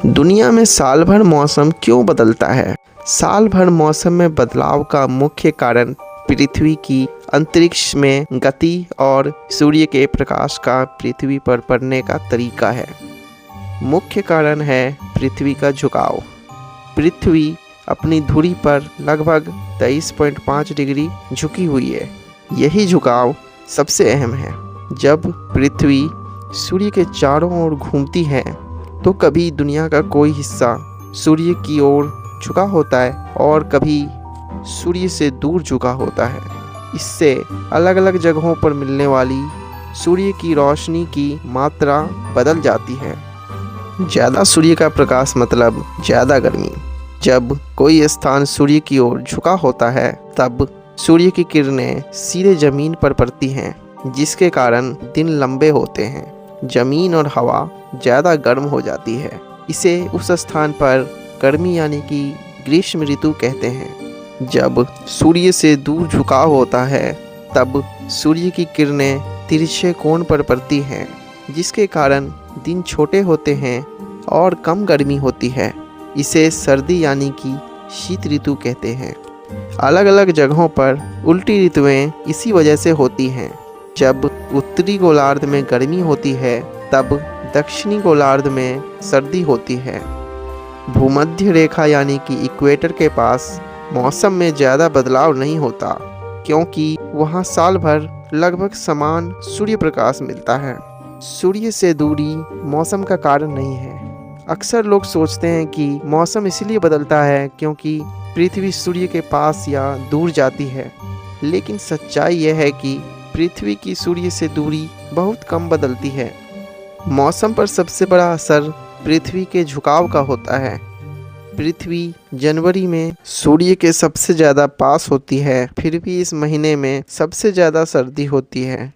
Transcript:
दुनिया में साल भर मौसम क्यों बदलता है? साल भर मौसम में बदलाव का मुख्य कारण पृथ्वी की अंतरिक्ष में गति और सूर्य के प्रकाश का पृथ्वी पर पड़ने का तरीका है। मुख्य कारण है पृथ्वी का झुकाव। पृथ्वी अपनी धुरी पर लगभग 23.5 डिग्री झुकी हुई है। यही झुकाव सबसे अहम है। जब पृथ्वी सूर्य के चारों ओर घूमती है तो कभी दुनिया का कोई हिस्सा सूर्य की ओर झुका होता है और कभी सूर्य से दूर झुका होता है। इससे अलग अलग जगहों पर मिलने वाली सूर्य की रोशनी की मात्रा बदल जाती है। ज़्यादा सूर्य का प्रकाश मतलब ज़्यादा गर्मी। जब कोई स्थान सूर्य की ओर झुका होता है तब सूर्य की किरणें सीधे ज़मीन पर पड़ती हैं, जिसके कारण दिन लंबे होते हैं। ज़मीन और हवा ज़्यादा गर्म हो जाती है। इसे उस स्थान पर गर्मी यानी कि ग्रीष्म ऋतु कहते हैं। जब सूर्य से दूर झुकाव होता है तब सूर्य की किरणें तिरछे कोण पर पड़ती हैं, जिसके कारण दिन छोटे होते हैं और कम गर्मी होती है। इसे सर्दी यानी कि शीत ऋतु कहते हैं। अलग अलग जगहों पर उल्टी ऋतुएं इसी वजह से होती हैं। जब उत्तरी गोलार्ध में गर्मी होती है तब दक्षिणी गोलार्ध में सर्दी होती है। भूमध्य रेखा यानी कि इक्वेटर के पास मौसम में ज़्यादा बदलाव नहीं होता, क्योंकि वहाँ साल भर लगभग समान सूर्य प्रकाश मिलता है। सूर्य से दूरी मौसम का कारण नहीं है। अक्सर लोग सोचते हैं कि मौसम इसलिए बदलता है क्योंकि पृथ्वी सूर्य के पास या दूर जाती है, लेकिन सच्चाई यह है कि पृथ्वी की सूर्य से दूरी बहुत कम बदलती है। मौसम पर सबसे बड़ा असर पृथ्वी के झुकाव का होता है। पृथ्वी जनवरी में सूर्य के सबसे ज़्यादा पास होती है, फिर भी इस महीने में सबसे ज़्यादा सर्दी होती है।